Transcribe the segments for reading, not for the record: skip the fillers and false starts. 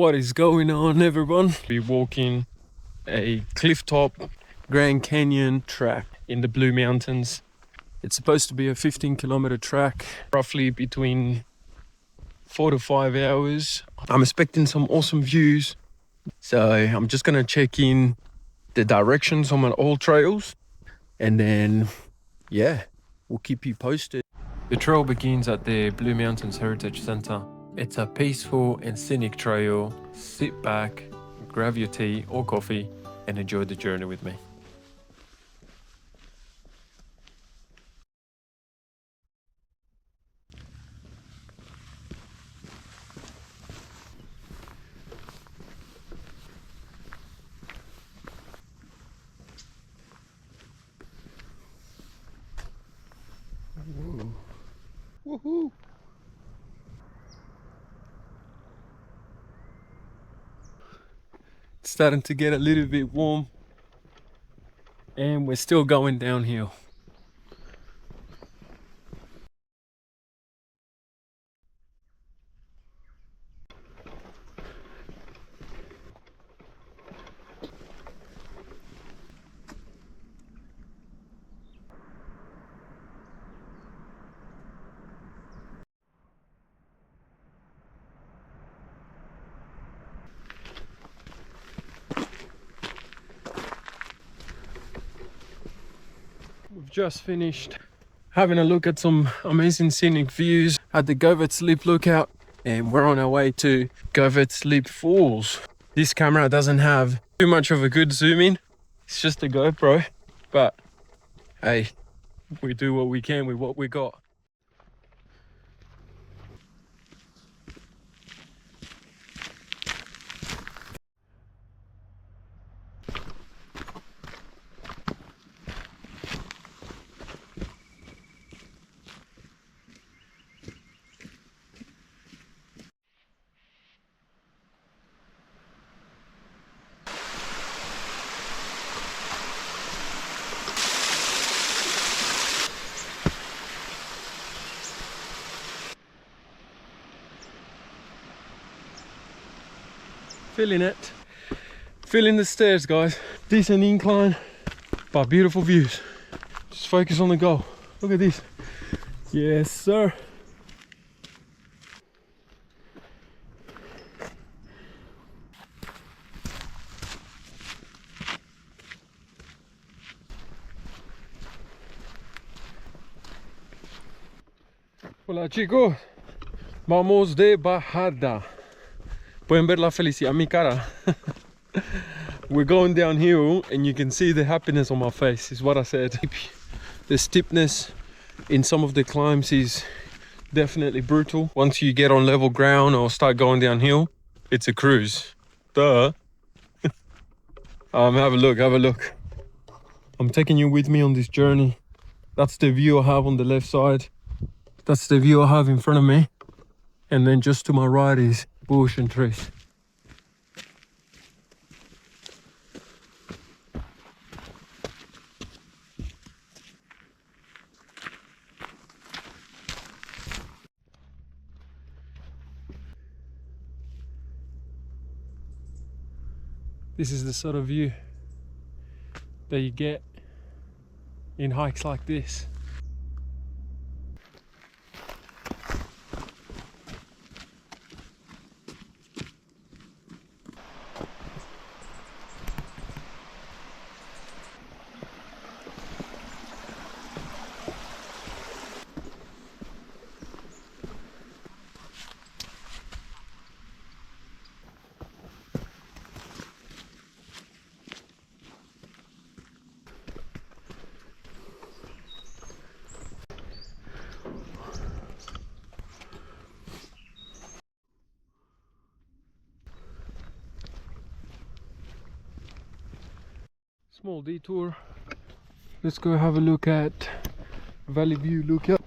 What is going on, everyone? We're walking a clifftop Grand Canyon track in the Blue Mountains. It's supposed to be a 15-kilometer track, roughly between 4 to 5 hours. I'm expecting some awesome views, so I'm just gonna check in the directions on my old trails, and then yeah, we'll keep you posted. The trail begins at the Blue Mountains Heritage Center. It's a peaceful and scenic trail. Sit back, grab your tea or coffee, and enjoy the journey with me. Whoa. Woohoo! It's starting to get a little bit warm, and we're still going downhill. We've just finished having a look at some amazing scenic views at the Govetts Leap lookout, and we're on our way to Govetts Leap Falls. This camera doesn't have too much of a good zoom in. It's just a GoPro, but hey, we do what we can with what we got. Feeling it. Feeling the stairs, guys. Decent incline, but beautiful views. Just focus on the goal. Look at this. Yes, sir. Hola, chicos. Vamos de bajada. Pueden ver la felicidad en mi cara. We're going downhill and you can see the happiness on my face, is what I said. The steepness in some of the climbs is definitely brutal. Once you get on level ground or start going downhill, it's a cruise. Duh. Have a look, have a look. I'm taking you with me on this journey. That's the view I have on the left side. That's the view I have in front of me. And then just to my right is bush and trees. This is the sort of view that you get in hikes like this. Small detour. Let's go have a look at Valley View lookout.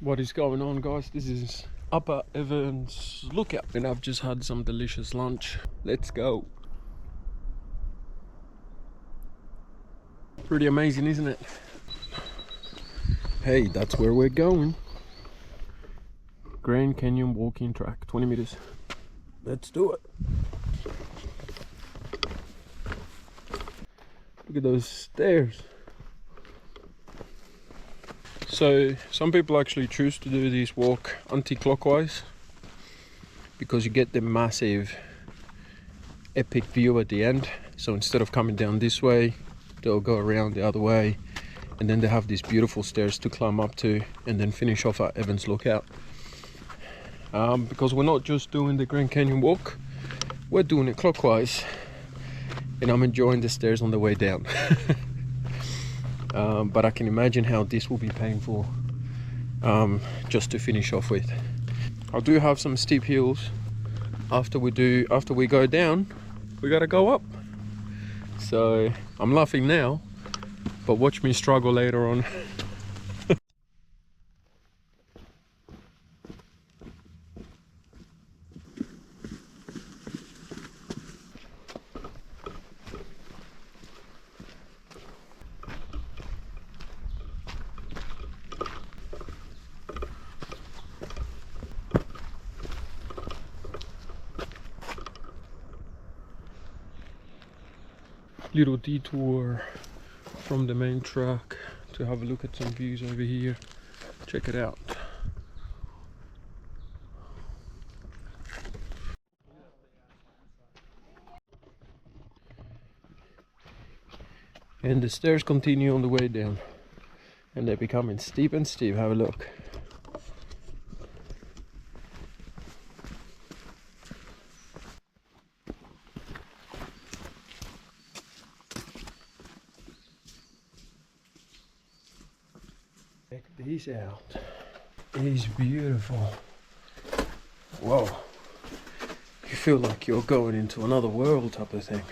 What is going on, guys? This is Upper Evans Lookout and I've just had some delicious lunch. Let's go. Pretty amazing, isn't it? Hey, that's where we're going. Grand Canyon walking track, 20 meters. Let's do it. Look at those stairs. So some people actually choose to do this walk anti-clockwise because you get the massive epic view at the end. So instead of coming down this way, they'll go around the other way, and then they have these beautiful stairs to climb up to and then finish off at Evans Lookout. Because we're not just doing the Grand Canyon walk, we're doing it clockwise, and I'm enjoying the stairs on the way down. But I can imagine how this will be painful just to finish off with. I do have some steep hills. After we go down, we gotta go up. So I'm laughing now, but watch me struggle later on. Little detour from the main track to have a look at some views over here. Check it out. And the stairs continue on the way down, and they're becoming steep and steep. Have a look. Check these out. It is beautiful. Whoa. You feel like you're going into another world type of thing.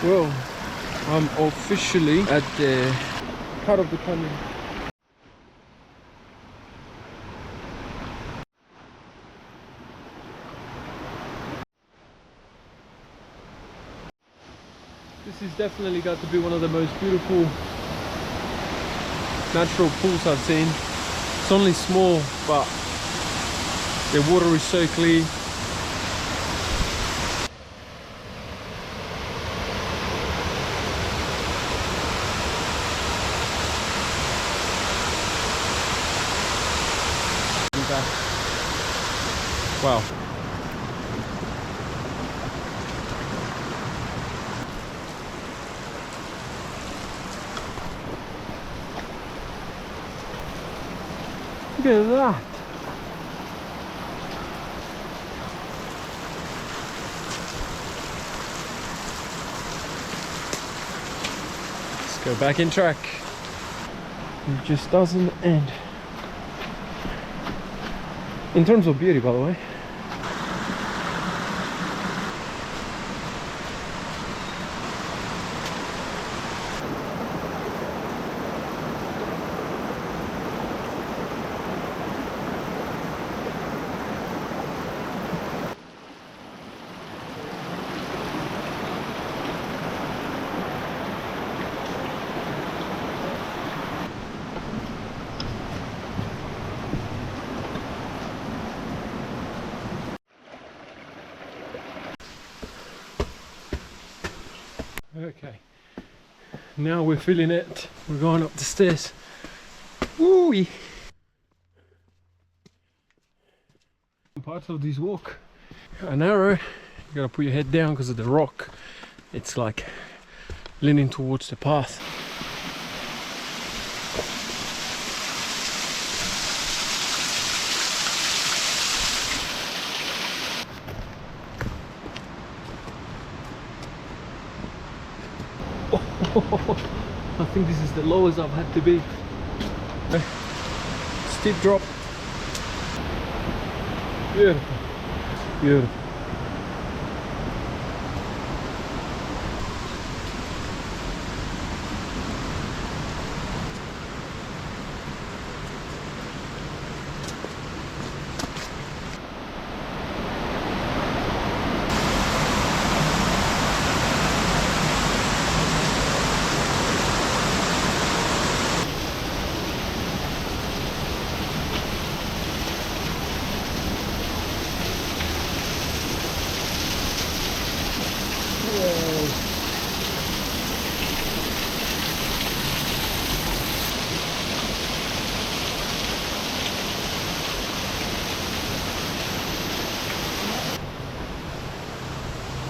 Well, I'm officially at the part of the canyon. This has definitely got to be one of the most beautiful natural pools I've seen. It's only small, but the water is so clear. Wow. Look at that. Let's go back in track. It just doesn't end. In terms of beauty, by the way. Okay, now we're feeling it. We're going up the stairs. Woo-wee. Part of this walk are narrow. You gotta put your head down because of the rock. It's like leaning towards the path. I think this is the lowest I've had to be. Steep drop. Beautiful. Beautiful.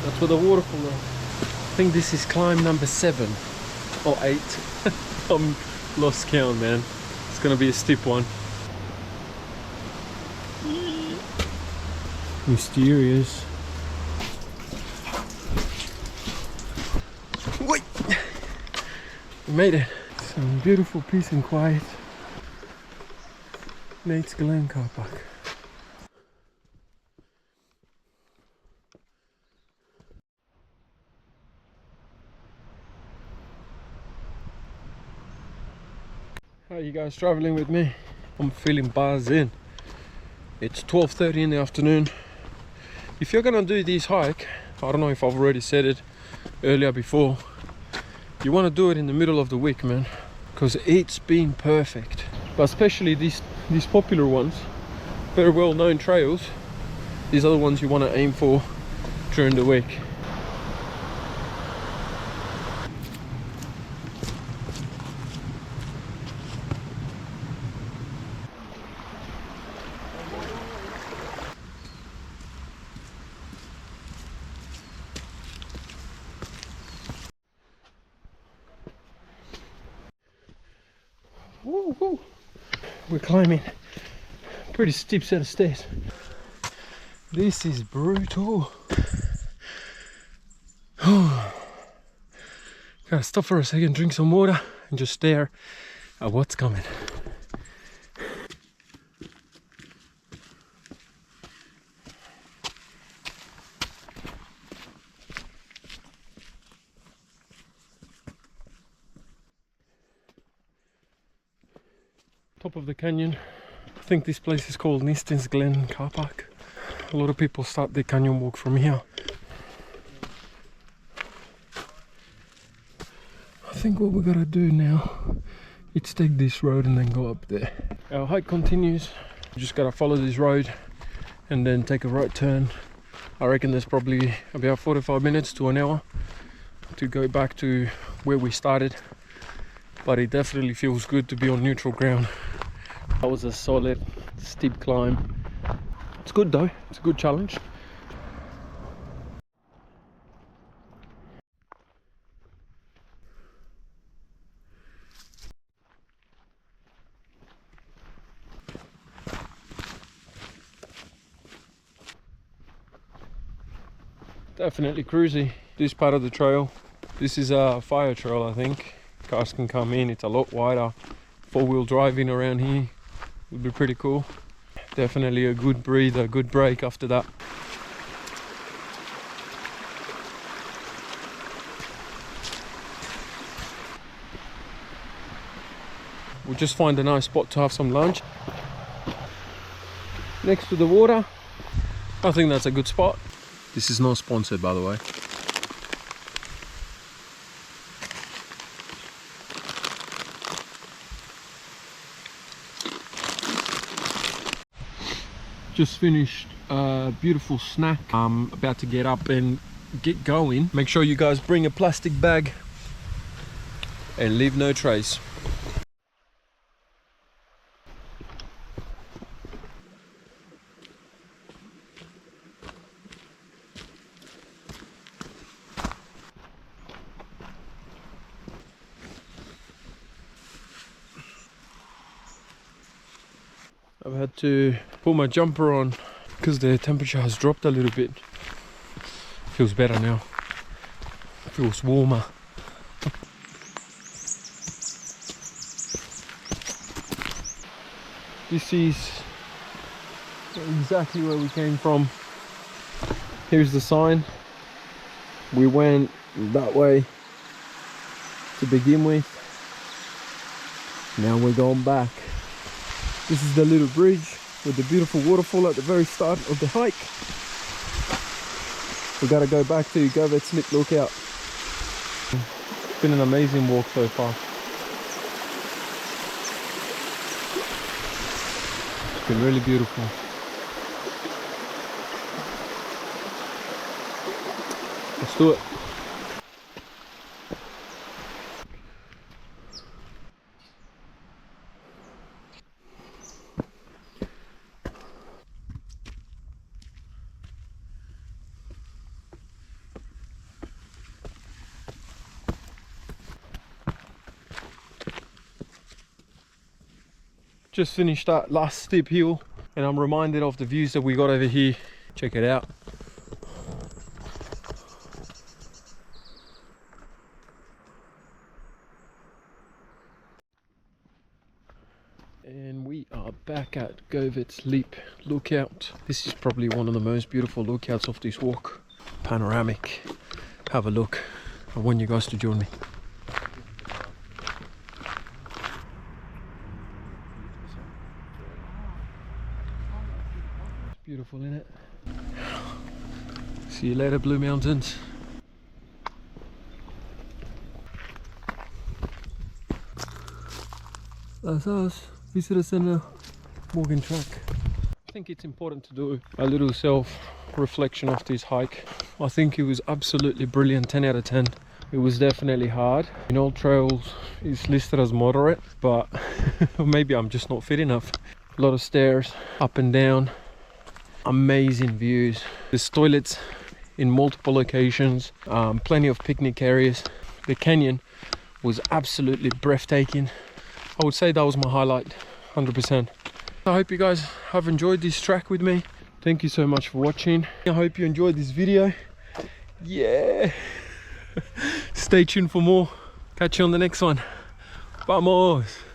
That's where the waterfall is. I think this is climb number 7 or 8. I'm lost count, man. It's gonna be a steep one. Mysterious. Wait! We made it. Some beautiful peace and quiet. Nate's Glen car park. How are you guys traveling with me? I'm feeling buzzing. It's 12:30 in the afternoon. If you're gonna do this hike, I don't know if I've already said it earlier before, you want to do it in the middle of the week, man, because it's been perfect. But especially these popular ones, very well known trails, these are the ones you want to aim for during the week. Woo, woo. We're climbing a pretty steep set of stairs. This is brutal. Gotta stop for a second, drink some water and just stare at what's coming. Top of the canyon. I think this place is called Niston's Glen car park. A lot of people start their canyon walk from here. I think what we gotta do now is take this road and then go up there. Our hike continues. We just gotta follow this road and then take a right turn. I reckon there's probably about 45 minutes to an hour to go back to where we started, but it definitely feels good to be on neutral ground. That was a solid steep climb. It's good though, it's a good challenge. Definitely cruisy. This part of the trail, this is a fire trail, I think. Cars can come in, it's a lot wider. 4-wheel driving around here would be pretty cool. Definitely a good breather, a good break after that. We'll just find a nice spot to have some lunch next to the water. I think that's a good spot. This is not sponsored, by the way. Just finished a beautiful snack. I'm about to get up and get going, make sure you guys bring a plastic bag and leave no trace. I've had to put my jumper on because the temperature has dropped a little bit. Feels better now. Feels warmer. This is exactly where we came from. Here's the sign. We went that way to begin with. Now we're going back. This is the little bridge with the beautiful waterfall at the very start of the hike. We gotta go back to Govetts Leap lookout. It's been an amazing walk so far. It's been really beautiful. Let's do it. Just finished that last steep hill and I'm reminded of the views that we got over here. Check it out. And we are back at Govetts Leap lookout. This is probably one of the most beautiful lookouts of this walk. Panoramic. Have a look. I want you guys to join me. Beautiful, isn't it? See you later, Blue Mountains. That's us. Visitor Center, walking track. I think it's important to do a little self-reflection of this hike. I think it was absolutely brilliant, 10 out of 10. It was definitely hard. In all trails, it's listed as moderate, but maybe I'm just not fit enough. A lot of stairs, up and down. Amazing views. There's toilets in multiple locations, plenty of picnic areas. The canyon was absolutely breathtaking. I would say that was my highlight, 100%. I hope you guys have enjoyed this track with me. Thank you so much for watching. I hope you enjoyed this video. Yeah. Stay tuned for more. Catch you on the next one. Vamos.